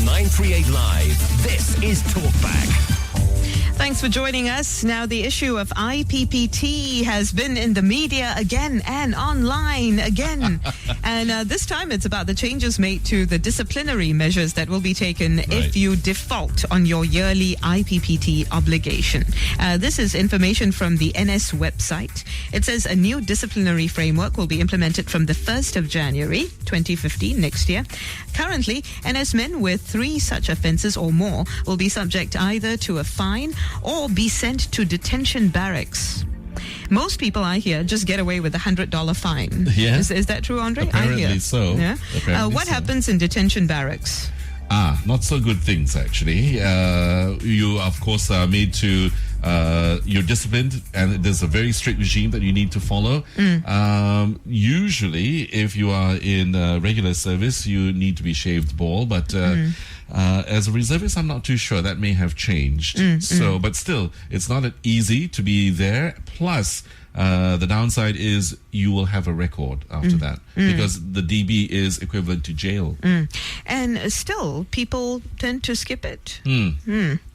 938 Live. This is Talkback. Thanks for joining us. Now, the issue of IPPT has been in the media again and online again. And this time it's about the changes made to the disciplinary measures that will be taken if you default on your yearly IPPT obligation. This is information from the NS website. It says a new disciplinary framework will be implemented from the 1st of January 2015, next year. Currently, NS men with 3 such offences or more will be subject either to a fine or be sent to detention barracks. Most people I hear just get away with a $100 fine. Yeah. Is that true, Andre? Apparently I hear. so. Yeah. Apparently what so. happens in detention barracks? Not so good things, actually. You, of course, are made to, you're disciplined, and there's a very strict regime that you need to follow. Usually, if you are in regular service, you need to be shaved bald, but as a reservist, I'm not too sure. That may have changed. But still, it's not easy to be there. Plus, the downside is you will have a record after that, because the DB is equivalent to jail. And still, people tend to skip it.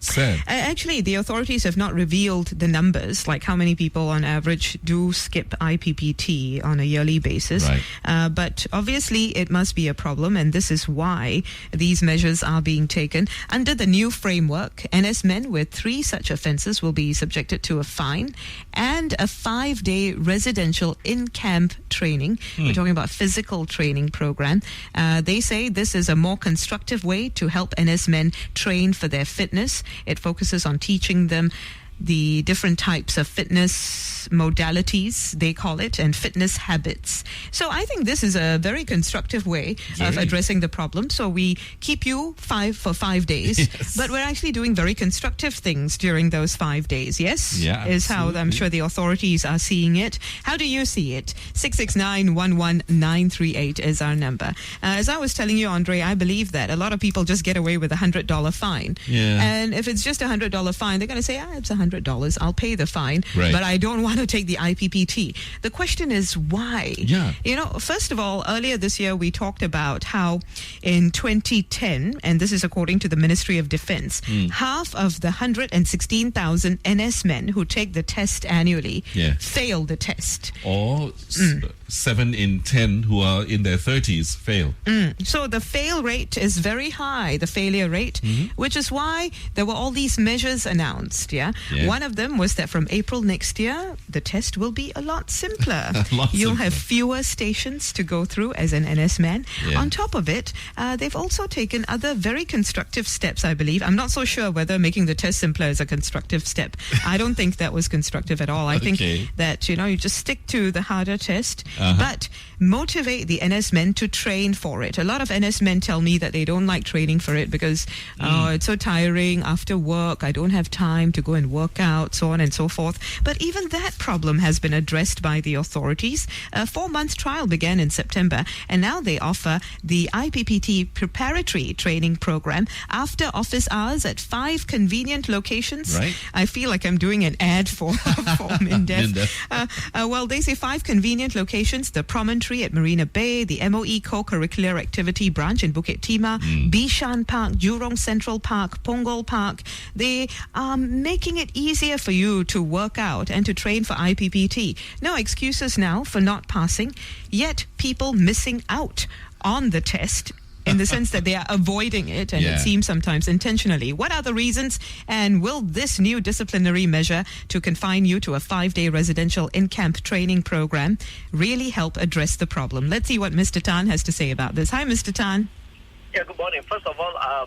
Sad. Actually, the authorities have not revealed the numbers, like how many people on average do skip IPPT on a yearly basis. Right. But obviously, it must be a problem, and this is why these measures are being taken. Under the new framework, NS men with 3 such offences will be subjected to a fine and a 5-day residential in-camp training. We're talking about physical training program. They say this is a more constructive way to help NS men train for their fitness. It focuses on teaching them the different types of fitness modalities, they call it, and fitness habits. So I think this is a very constructive way of addressing the problem. So we keep you for 5 days, but we're actually doing very constructive things during those 5 days. Yes? Yeah, is how I'm sure the authorities are seeing it. How do you see it? 669-11938 is our number. As I was telling you, Andre, I believe that a lot of people just get away with a $100 fine. Yeah. And if it's just a $100 fine, they're going to say, it's $100. I'll pay the fine, but I don't want to take the IPPT. The question is why? Yeah. You know, first of all, earlier this year, we talked about how in 2010, and this is according to the Ministry of Defense, half of the 116,000 NS men who take the test annually fail the test. Or 7 in 10 who are in their 30s fail. So the fail rate is very high, the failure rate, which is why there were all these measures announced. One of them was that from April next year, the test will be a lot simpler. You'll have fewer stations to go through as an NS man. On top of it, they've also taken other very constructive steps, I believe. I'm not so sure whether making the test simpler is a constructive step. I don't think that was constructive at all. I think that, you just stick to the harder test, but motivate the NS men to train for it. A lot of NS men tell me that they don't like training for it because it's so tiring after work. I don't have time to go and work out, so on and so forth. But even that problem has been addressed by the authorities. A 4-month trial began in September, and now they offer the IPPT preparatory training program after office hours at 5 convenient locations. I feel like I'm doing an ad for MINDEF. Well, they say 5 convenient locations: the Promontory at Marina Bay, the MOE Co-Curricular Activity Branch in Bukit Timah, Bishan Park, Jurong Central Park, Punggol Park. They are making it easier for you to work out and to train for IPPT. No excuses now for not passing, yet people missing out on the test in the sense that they are avoiding it, and it seems sometimes intentionally. What are the reasons, and will this new disciplinary measure to confine you to a 5-day residential in-camp training program really help address the problem? Let's see what Mr. Tan has to say about this. Hi, Mr. Tan. Yeah, good morning. First of all, I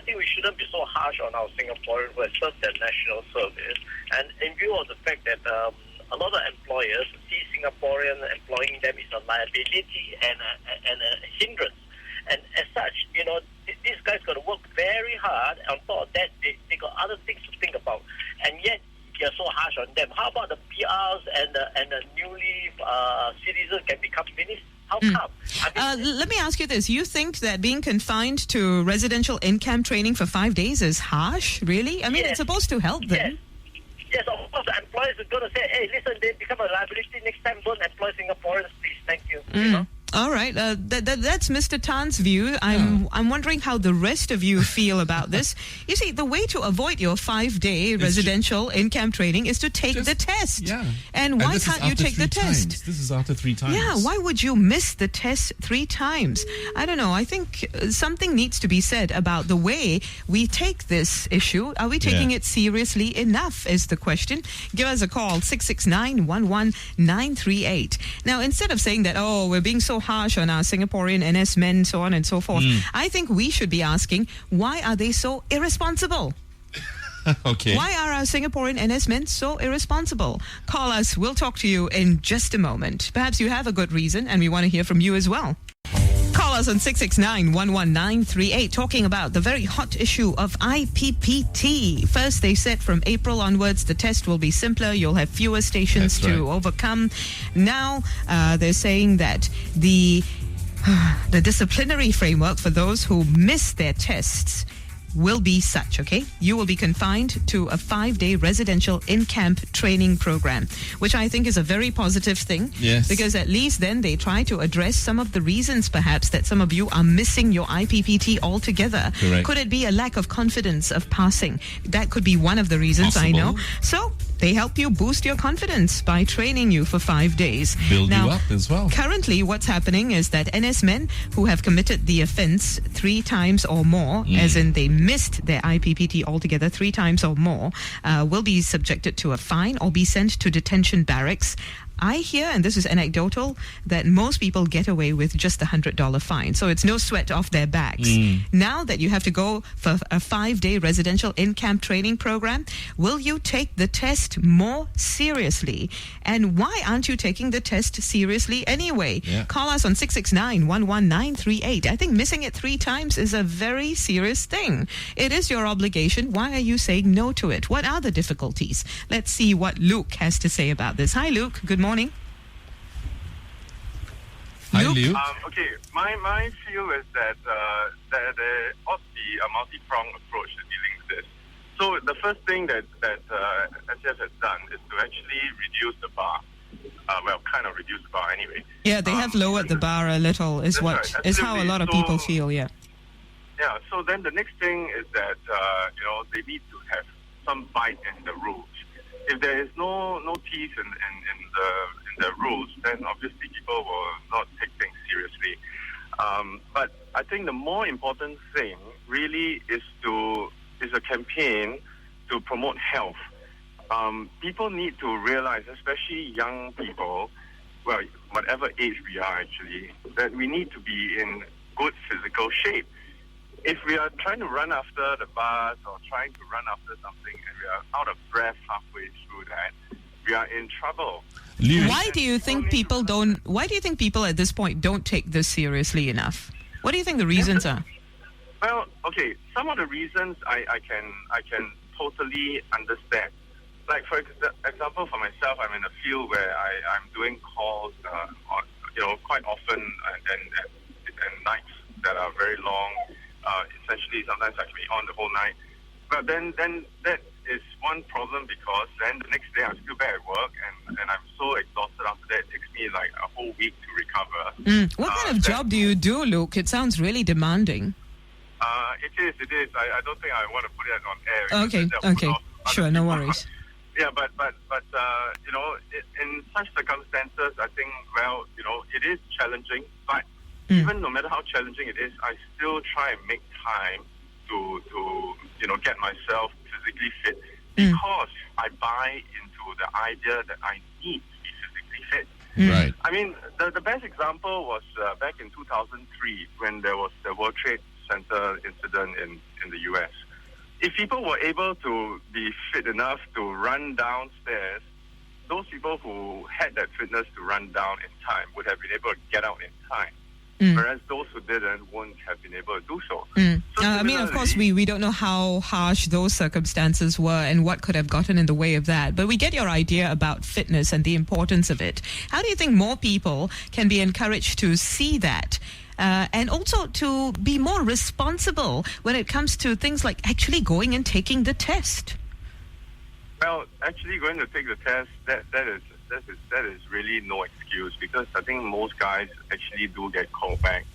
think we shouldn't be so harsh on our Singaporeans who have served their national service. And in view of the fact that a lot of employers see Singaporean employing them is a liability and a hindrance. And as such, these guys got to work very hard. On top of that, they got other things to think about. And yet, you're so harsh on them. How about the PRs and the newly citizens can become ministers? How come? Let me ask you this. You think that being confined to residential in-camp training for 5 days is harsh, really? I mean, it's supposed to help them. Yes, of course, the employers are going to say, hey, listen, they become a liability. Next time, don't employ Singaporeans, please. Thank you. All right, that's Mr. Tan's view. I'm wondering how the rest of you feel about this. You see, the way to avoid your 5-day residential in-camp training is to take the test. Yeah. And why can't you take the test? This is after 3 times. Yeah, why would you miss the test 3 times? I don't know. I think something needs to be said about the way we take this issue. Are we taking it seriously enough is the question. Give us a call, 669-11938. Now, instead of saying that, oh, we're being so harsh on our Singaporean NS men, so on and so forth, I think we should be asking, why are they so irresponsible? Okay. Why are our Singaporean NS men so irresponsible? Call us. We'll talk to you in just a moment. Perhaps you have a good reason, and we want to hear from you as well. Call us on 669-11938, talking about the very hot issue of IPPT. First, they said from April onwards, the test will be simpler. You'll have fewer stations to overcome. Now, they're saying that the disciplinary framework for those who miss their tests will be such, okay? You will be confined to a 5-day residential in-camp training program, which I think is a very positive thing. Yes. Because at least then they try to address some of the reasons perhaps that some of you are missing your IPPT altogether. Correct. Could it be a lack of confidence of passing? That could be one of the reasons, I know. So they help you boost your confidence by training you for 5 days. Build you up as well. Currently, what's happening is that NS men who have committed the offence 3 times or more, as in they missed their IPPT altogether 3 times or more, will be subjected to a fine or be sent to detention barracks. I hear, and this is anecdotal, that most people get away with just a $100 fine. So it's no sweat off their backs. Now that you have to go for a 5-day residential in-camp training program, will you take the test more seriously? And why aren't you taking the test seriously anyway? Yeah. Call us on 669-11938. I think missing it 3 times is a very serious thing. It is your obligation. Why are you saying no to it? What are the difficulties? Let's see what Luke has to say about this. Hi, Luke. Good morning. Hi, Luke? Luke. Okay, my feel is that there ought to be a multi-pronged approach to dealing with this. So the first thing that SCF has done is to actually reduce the bar. Kind of reduce the bar anyway. Yeah, they have lowered the bar a little, is how a lot of people feel, yeah. Yeah, so then the next thing is that, they need to have some bite in the rules. If there is no teeth in the rules, then obviously people will not take things seriously. But I think the more important thing really is a campaign to promote health. People need to realize, especially young people, well, whatever age we are actually, that we need to be in good physical shape. If we are trying to run after the bus or trying to run after something and we are out of breath halfway through that, we are in trouble. Luke. Why do you think people at this point don't take this seriously enough? What do you think the reasons are? Well, okay, some of the reasons I can totally understand. Like, for example, for myself, I'm in a field where I'm doing calls, quite often and nights that are very long. Essentially, sometimes I can be on the whole night. But then that is one problem, because then the next day I'm still back at work and I'm so exhausted after that. It takes me like a whole week to recover. What kind of job do you do, Luke? It sounds really demanding. It is. I don't think I want to put it on air. Okay. Sure, no worries. Yeah, but in such circumstances, I think, it is challenging, but even no matter how challenging it is, I still try and make time to get myself physically fit, because I buy into the idea that I need to be physically fit. Right. I mean, the best example was back in 2003 when there was the World Trade Center incident in the U.S. If people were able to be fit enough to run downstairs, those people who had that fitness to run down in time would have been able to get out in time. Whereas those who didn't won't have been able to do so. Of course, we don't know how harsh those circumstances were and what could have gotten in the way of that. But we get your idea about fitness and the importance of it. How do you think more people can be encouraged to see that? And also to be more responsible when it comes to things like actually going and taking the test? Well, actually going to take the test, that that is really no excuse, because I think most guys actually do get called back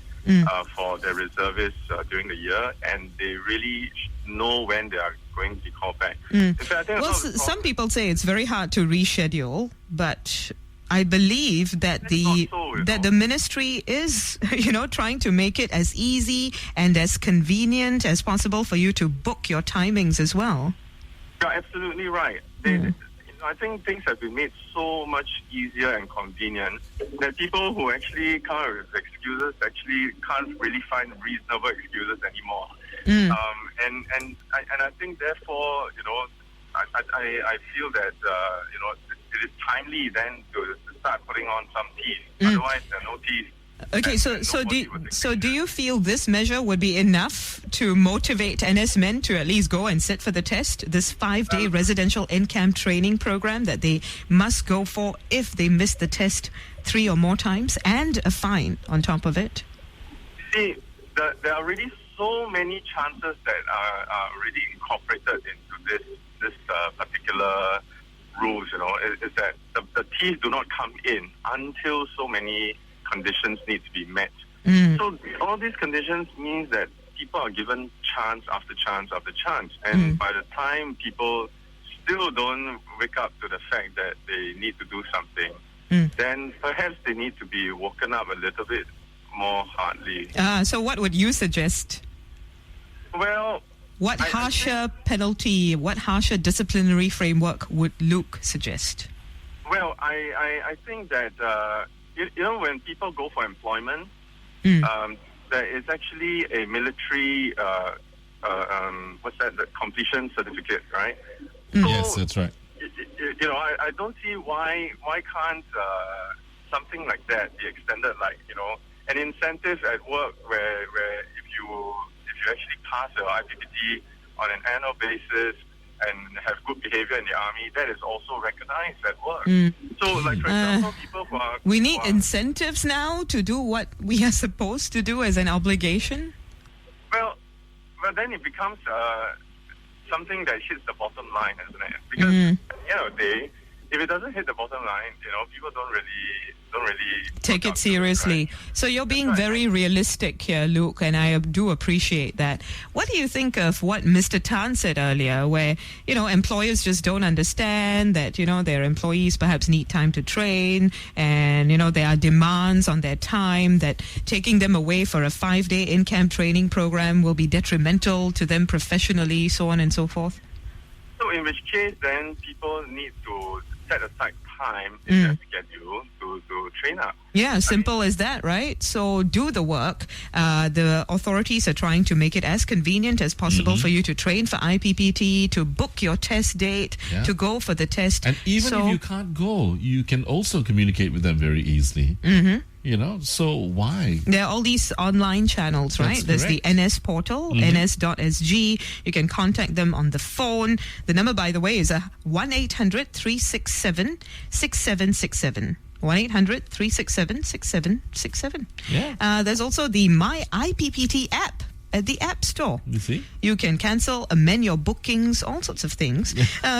for their reservists during the year, and they really know when they are going to be called back. In fact, I think some people say it's very hard to reschedule, but I believe that the ministry is, trying to make it as easy and as convenient as possible for you to book your timings as well. You're absolutely right. I think things have been made so much easier and convenient that people who actually come up with excuses actually can't really find reasonable excuses anymore. And I think therefore, I feel that it is timely then to start putting on some teeth. Otherwise, there are no teeth. Okay, so do you feel this measure would be enough to motivate NS men to at least go and sit for the test? This 5-day residential in-camp training program that they must go for if they miss the test 3 or more times, and a fine on top of it? See, there are really so many chances that are already incorporated into this particular rules. Is that the teeth do not come in until so many conditions need to be met. So all these conditions means that people are given chance after chance after chance, and by the time people still don't wake up to the fact that they need to do something, then perhaps they need to be woken up a little bit more hardly. So what would you suggest? Well, what harsher penalty, what harsher disciplinary framework would Luke suggest? Well, I think that when people go for employment, there is actually a military the completion certificate, right? So, yes, that's right. I don't see why can't something like that be extended, like an incentive at work where if you actually pass your IPPT on an annual basis and have good behavior in the army, that is also recognized at work. So, like, for example, people who are... We need incentives now to do what we are supposed to do as an obligation? Well, then it becomes something that hits the bottom line, isn't it? Because, if it doesn't hit the bottom line, people don't really take it seriously. Right? So you're being very realistic here, Luke, and I do appreciate that. What do you think of what Mr. Tan said earlier, where, employers just don't understand that, their employees perhaps need time to train, and, there are demands on their time, that taking them away for a 5-day in-camp training program will be detrimental to them professionally, so on and so forth? So in which case, then people need to set aside time in their schedule to train up. Yeah, simple as that, right? So do the work. The authorities are trying to make it as convenient as possible for you to train for IPPT, to book your test date, to go for the test. And even if you can't go, you can also communicate with them very easily. So why? There are all these online channels, right? There's the NS portal, ns.sg. You can contact them on the phone. The number, by the way, is 1-800-367-6767. 1-800-367-6767. Yeah. There's also the My IPPT app at the App Store. You see? You can cancel, amend your bookings, all sorts of things.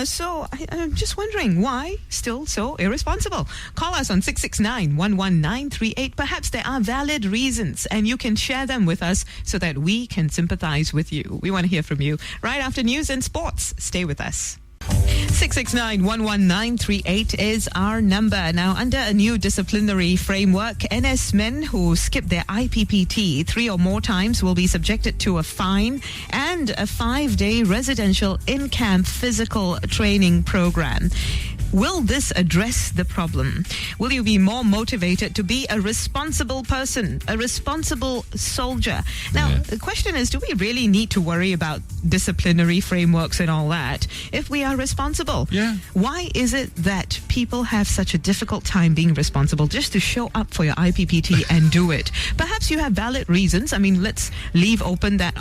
So I'm just wondering, why still so irresponsible? Call us on 669-11938. Perhaps there are valid reasons, and you can share them with us so that we can sympathize with you. We want to hear from you. Right after news and sports, stay with us. 669-11938 is our number. Now, under a new disciplinary framework, NS men who skip their IPPT 3 or more times will be subjected to a fine and a 5-day residential in-camp physical training program. Will this address the problem? Will you be more motivated to be a responsible person, a responsible soldier? Now, the question is, do we really need to worry about disciplinary frameworks and all that if we are responsible? Why is it that people have such a difficult time being responsible just to show up for your IPPT and do it? Perhaps you have valid reasons. I mean, let's leave open that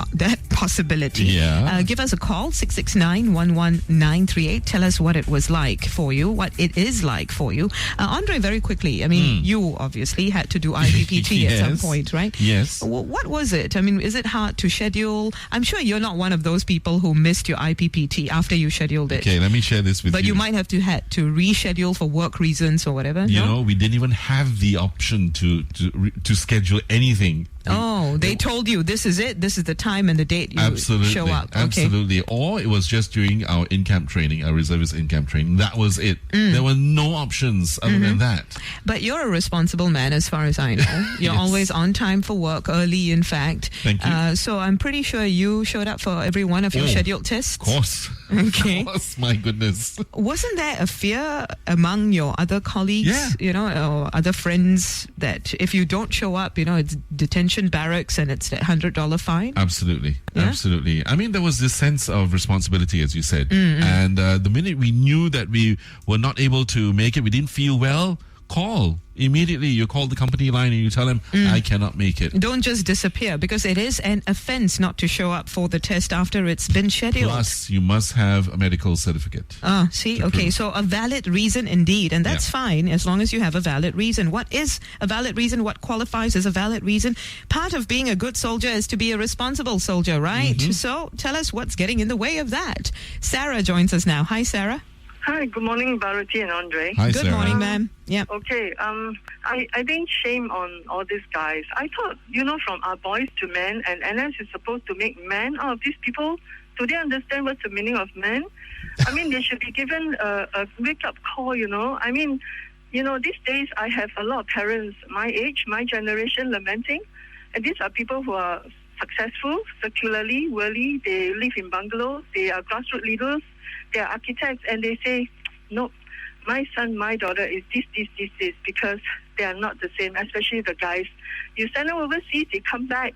possibility. Give us a call, 669-11938. Tell us what it was like for you. you, what it is like for you. Andre, very quickly, I mean, you obviously had to do IPPT at some point, right? Yes. What was it? I mean, is it hard to schedule? I'm sure you're not one of those people who missed your IPPT after you scheduled it. Okay, let me share this with you. But you might have to reschedule for work reasons or whatever. You know, we didn't even have the option to schedule anything. Oh, they told you this is it. This is the time and the date you show up. Okay. Absolutely. Or it was just during our in-camp training, our reservist in-camp training. That was it. There were no options other than that. But you're a responsible man, as far as I know. You're Yes. always on time for work, early, in fact. Thank you. So I'm pretty sure you showed up for every one of your scheduled tests. Of course. Okay. Of course, my goodness. Wasn't there a fear among your other colleagues, Yeah. or other friends that if you don't show up, it's detention barracks and it's that $100 fine? Absolutely. Yeah? Absolutely. I mean, there was this sense of responsibility, as you said. And the minute we knew that we were not able to make it, we didn't feel well, call. Immediately, you call the company line and you tell them, I cannot make it. Don't just disappear, because it is an offense not to show up for the test after it's been scheduled. Plus, you must have a medical certificate. See, to okay, prove. so a valid reason indeed, and that's Yeah. fine as long as you have a valid reason. What is a valid reason? What qualifies as a valid reason? Part of being a good soldier is to be a responsible soldier, right? So tell us what's getting in the way of that. Sarah joins us now. Hi, Sarah. Hi, good morning, Bharati and Andre. Hi, Good Sarah. morning, ma'am. Yeah. Okay, I think shame on all these guys. I thought, from our boys to men, and NS is supposed to make men out of these people. Do they understand what's the meaning of men? I mean, they should be given a wake-up call, I mean, these days I have a lot of parents my age, my generation lamenting, and these are people who are successful, secularly, worldly, they live in bungalows, they are grassroots leaders, they are architects, and they say, no, my son, my daughter is this, because they are not the same, especially the guys. You send them overseas, they come back,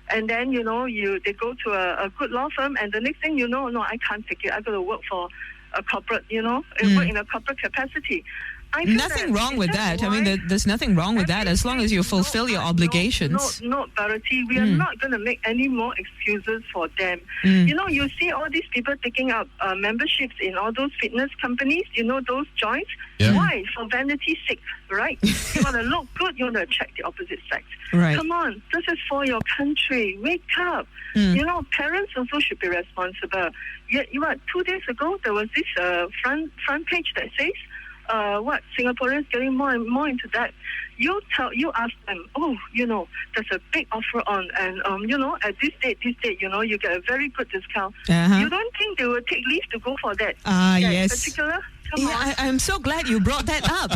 and then, they go to a good law firm, and the next thing you know, no, I can't take it. I got to work for a corporate, work in a corporate capacity. I feel Nothing wrong with that. I mean, there's nothing wrong with that as long as you fulfill your obligations. No, Bharati, we are not going to make any more excuses for them. You see all these people taking up memberships in all those fitness companies, those joints. Yeah. Why? For vanity's sake, right? You want to look good, you want to attract the opposite sex. Right. Come on, this is for your country. Wake up. Parents also should be responsible. 2 days ago, there was this front page that says, Singaporeans getting more and more into that. You ask them, there's a big offer on, and at this date, you get a very good discount. You don't think they will take leave to go for that? Yes. Particular? Come on. I'm so glad you brought that up,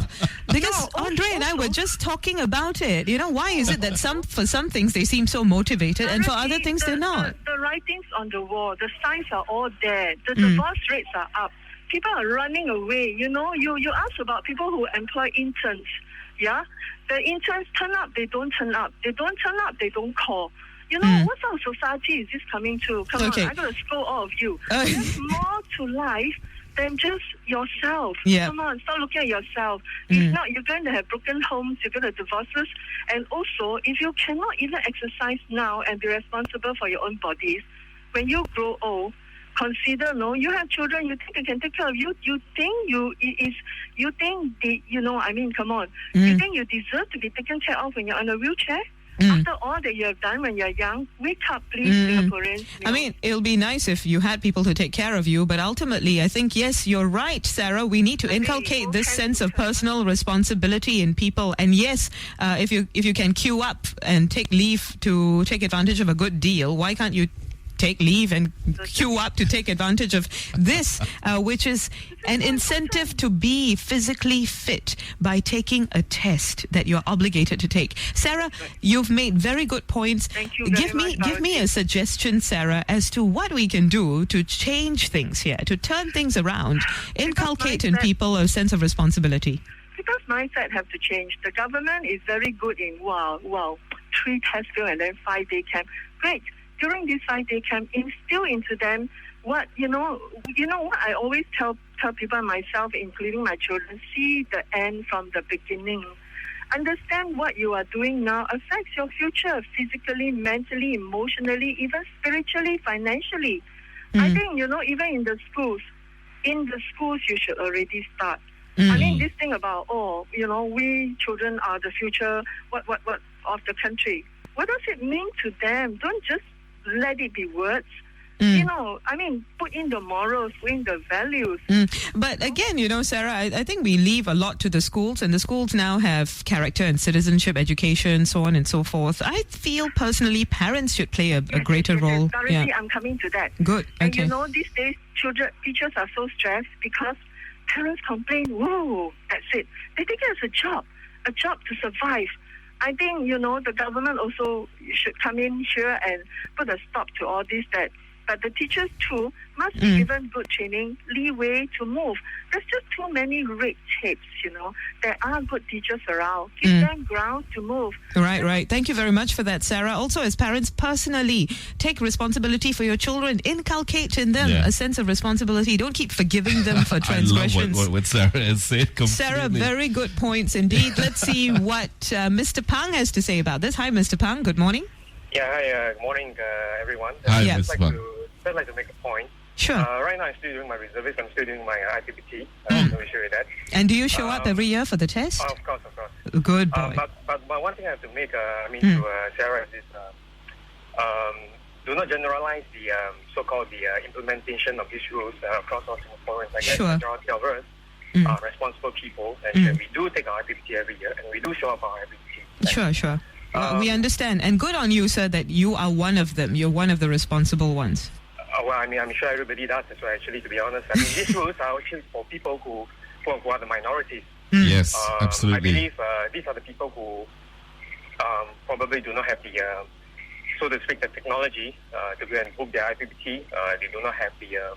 because Andre and I were just talking about it. Why is it that for some things they seem so motivated and for other things they're not? The writings on the wall, the signs are all there. The divorce rates are up. People are running away. You ask about people who employ interns. Yeah? The interns turn up, they don't turn up. They don't turn up, they don't call. What sort of society is this coming to? Come on, I got to scold all of you. There's more to life than just yourself. Yeah. Come on, start looking at yourself. If not, you're going to have broken homes, you're going to have divorces. And also, if you cannot even exercise now and be responsible for your own bodies, when you grow old, consider, you have children, you think they can take care of you, you think come on, you think you deserve to be taken care of when you're on a wheelchair? After all that you have done when you're young, wake up, please, Singaporeans. I mean, it'll be nice if you had people to take care of you, but ultimately, I think, yes, you're right, Sarah. We need to inculcate this sense of personal responsibility in people. And yes, if you can queue up and take leave to take advantage of a good deal, why can't you take leave and queue up to take advantage of this, which is an incentive to be physically fit by taking a test that you're obligated to take. Sarah, you've made very good points. Thank you very much, Give me a suggestion, Sarah, as to what we can do to change things here, to turn things around, inculcate in people a sense of responsibility. Because mindset have to change. The government is very good in 3 test field and then 5-day camp. Great. During this 5-day camp, instill into them what what I always tell people, myself, including my children, see the end from the beginning. Understand what you are doing now affects your future physically, mentally, emotionally, even spiritually, financially. I think, even in the schools, in the schools you should already start. I mean, this thing about, we children are the future, what of the country. What does it mean to them? Don't just let it be words. Put in the morals, put in the values. But again, Sarah, I think we leave a lot to the schools, and the schools now have character and citizenship education, so on and so forth. I feel personally parents should play a greater role. Currently, I'm coming to that. Good. Okay. And these days, teachers are so stressed because parents complain, whoa, that's it. They take it as a job to survive. I think, the government also should come in here and put a stop to all this, but the teachers too must be given good training, leeway to move. There's just too many red tapes, There are good teachers around. Give them ground to move. Right. Thank you very much for that, Sarah. Also, as parents, personally, take responsibility for your children. Inculcate in them a sense of responsibility. Don't keep forgiving them for transgressions. I love what Sarah has said completely. Sarah, very good points indeed. Let's see what Mr. Pang has to say about this. Hi, Mr. Pang. Good morning. Yeah, hi. Good morning, everyone. Hi, Mr. Pang. I'd like to make a point. Sure. Right now, I'm still doing my reservist. I'm still doing my IPPT. No issue with that. And do you show up every year for the test? Of course. Good boy. But one thing I have to make, to Sarah is do not generalize the so-called implementation of these rules across all Singaporeans. I guess the majority of us are responsible people, and we do take our IPPT every year, and we do show up our IPPT. Sure. We understand. And good on you, sir, that you are one of them. You're one of the responsible ones. I'm sure everybody does as well, actually, to be honest. These rules are actually for people who are the minorities. Yes, absolutely. I believe these are the people who probably do not have the, so to speak, the technology to go and book their IPPT. They do not have the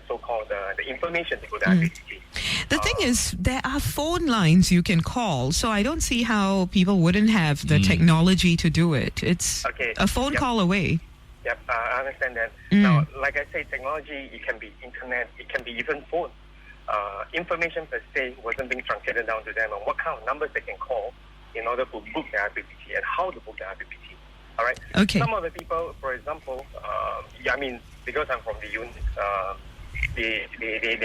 so-called the information to go to IPPT. The thing is, there are phone lines you can call, so I don't see how people wouldn't have the technology to do it. It's a phone call away. Yep, I understand that. Now, like I said, technology, it can be internet, it can be even phone. Information per se wasn't being truncated down to them on what kind of numbers they can call in order to book their IPPT and how to book their IPPT. All right? Okay. Some of the people, for example, because I'm from the unit, they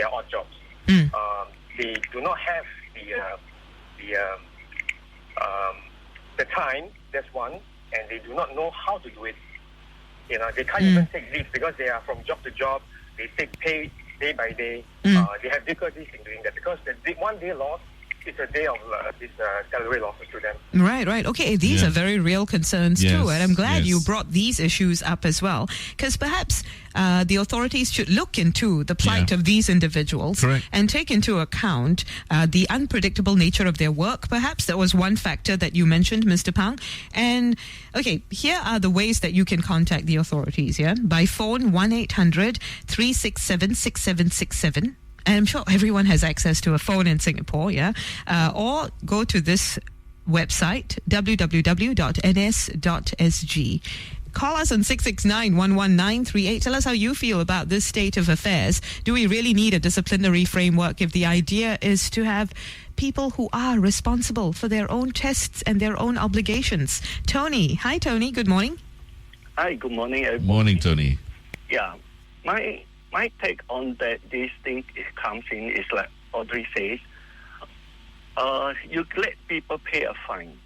are odd jobs. They do not have the time, that's one, and they do not know how to do it. They can't even take leave because they are from job to job. They take pay day by day. They have difficulties in doing that because the 1 day loss is a day of this salary losses to them. Right. Okay, these are very real concerns too, and I'm glad you brought these issues up as well, because perhaps the authorities should look into the plight of these individuals and take into account the unpredictable nature of their work. Perhaps that was one factor that you mentioned, Mr. Pang. And okay, here are the ways that you can contact the authorities. By phone 1-800-367-6767. And I'm sure everyone has access to a phone in Singapore, or go to this website, www.ns.sg. Call us on 669-11938. Tell us how you feel about this state of affairs. Do we really need a disciplinary framework if the idea is to have people who are responsible for their own tests and their own obligations? Tony. Hi, Tony. Good morning. Hi, good morning, everybody. Morning, Tony. Yeah. My take on this thing comes in is like Audrey says, you let people pay a fine.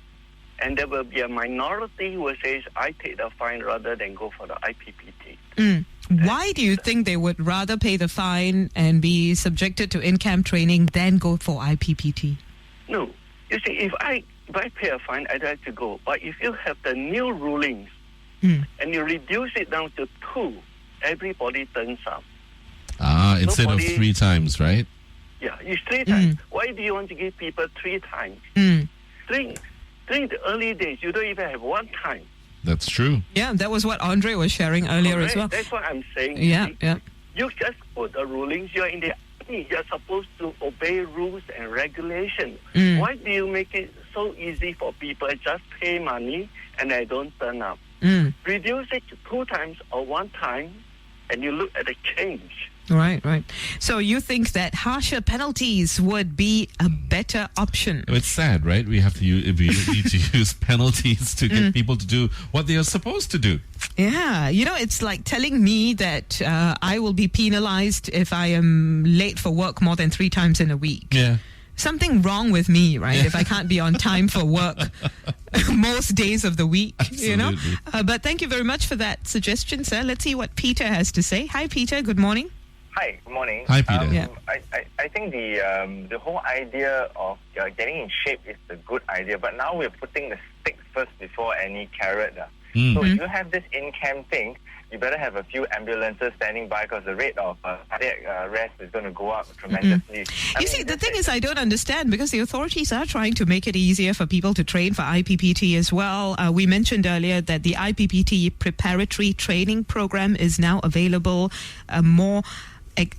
And there will be a minority who says, I take the fine rather than go for the IPPT. Why do you think they would rather pay the fine and be subjected to in-camp training than go for IPPT? No. You see, if I pay a fine, I'd like to go. But if you have the new rulings and you reduce it down to 2, everybody turns up. Instead of 3 times, right? Yeah, it's 3 times. Why do you want to give people 3 times? During the early days, you don't even have 1 time. That's true. Yeah, that was what Andre was sharing earlier as well. That's what I'm saying. Yeah. You just put the rulings. You're in the army. You're supposed to obey rules and regulations. Why do you make it so easy for people? Just pay money and I don't turn up. Reduce it to 2 times or 1 time. and you look at the change. Right. So you think that harsher penalties would be a better option? It's sad, right? We need to use penalties to get people to do what they are supposed to do. Yeah, it's like telling me that I will be penalized if I am late for work more than 3 times in a week. Yeah. Something wrong with me, right? If I can't be on time for work most days of the week, Absolutely. But thank you very much for that suggestion, sir. Let's see what Peter has to say. Hi, Peter. Good morning. Hi, good morning. Hi, Peter. Yeah. I think the whole idea of getting in shape is a good idea, but now we're putting the stick first before any carrot. So if you have this in-camp thing, you better have a few ambulances standing by because the rate of cardiac arrest is going to go up tremendously. You see, the thing is, I don't understand because the authorities are trying to make it easier for people to train for IPPT as well. We mentioned earlier that the IPPT preparatory training program is now available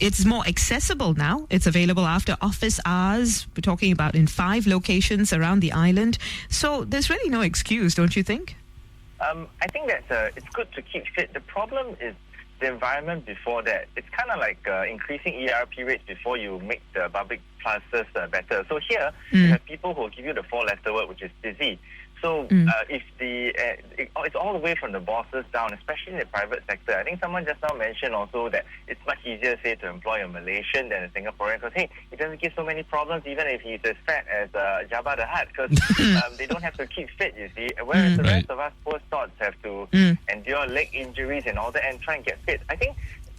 it's more accessible now. It's available after office hours. We're talking about in 5 locations around the island. So there's really no excuse, don't you think? I think that it's good to keep fit. The problem is the environment before that. It's kind of like increasing ERP rates before you make the public classes better. So here, you have people who will give you the 4-letter word, which is busy. So if it's all the way from the bosses down, especially in the private sector. I think someone just now mentioned also that it's much easier, say, to employ a Malaysian than a Singaporean because, hey, it doesn't give so many problems even if he's as fat as Jabba the Hutt because they don't have to keep fit, you see. Whereas the rest of us poor sorts have to endure leg injuries and all that and try and get fit. I think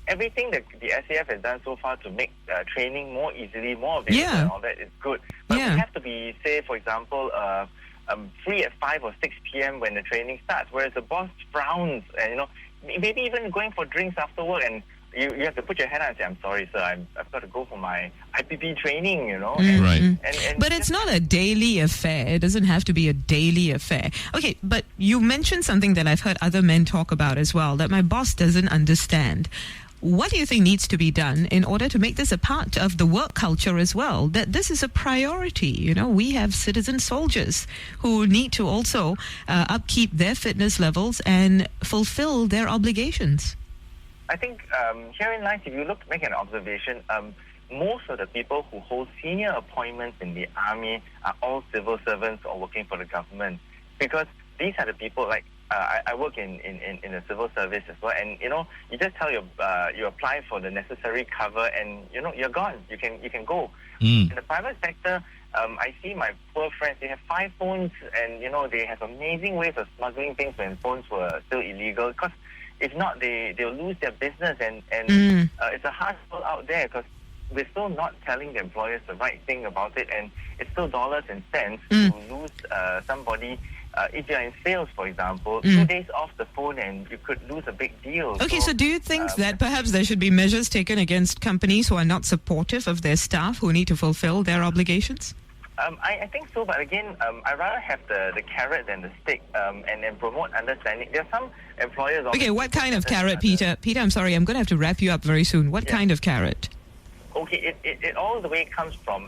everything that the SAF has done so far to make training more easily, more available and all that is good. But we have to be, say, for example, free at 5 or 6 p.m. when the training starts, whereas the boss frowns and, maybe even going for drinks after work and you have to put your hand out and say, I'm sorry, sir, I've got to go for my IPP training, Right. But it's not a daily affair. It doesn't have to be a daily affair. Okay, but you mentioned something that I've heard other men talk about as well, that my boss doesn't understand. What do you think needs to be done in order to make this a part of the work culture as well? That this is a priority. We have citizen soldiers who need to also upkeep their fitness levels and fulfill their obligations. I think herein lies, if you make an observation, most of the people who hold senior appointments in the army are all civil servants or working for the government because these are the people like I work in the civil service as well, and you just tell you apply for the necessary cover, and you're gone. You can go. In the private sector, I see my poor friends. They have 5 phones, and they have amazing ways of smuggling things when phones were still illegal. Because if not, they'll lose their business, and it's a hard world out there because we're still not telling the employers the right thing about it, and it's still dollars and cents to lose somebody. If you're in sales, for example, 2 days off the phone and you could lose a big deal. Okay, so do you think that perhaps there should be measures taken against companies who are not supportive of their staff who need to fulfill their obligations? I think so, but again, I'd rather have the carrot than the stick and then promote understanding. There are some employers... Okay, what kind of carrot, Peter? Peter, I'm sorry, I'm going to have to wrap you up very soon. What kind of carrot? Okay, it all the way comes from...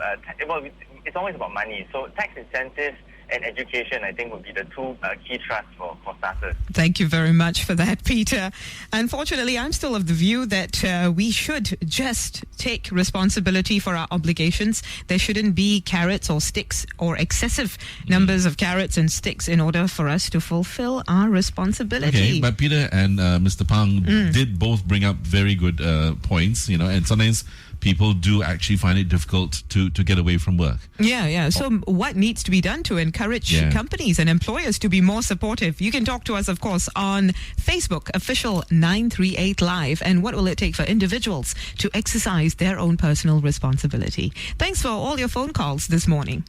it's always about money. So tax incentives and education, I think, would be the 2 key thrusts for starters. Thank you very much for that, Peter. Unfortunately, I'm still of the view that we should just take responsibility for our obligations. There shouldn't be carrots or sticks or excessive numbers of carrots and sticks in order for us to fulfill our responsibility. Okay, but Peter and Mr. Pang did both bring up very good points, and sometimes people do actually find it difficult to get away from work. Yeah. So what needs to be done to encourage companies and employers to be more supportive? You can talk to us, of course, on Facebook, official 938 Live. And what will it take for individuals to exercise their own personal responsibility? Thanks for all your phone calls this morning.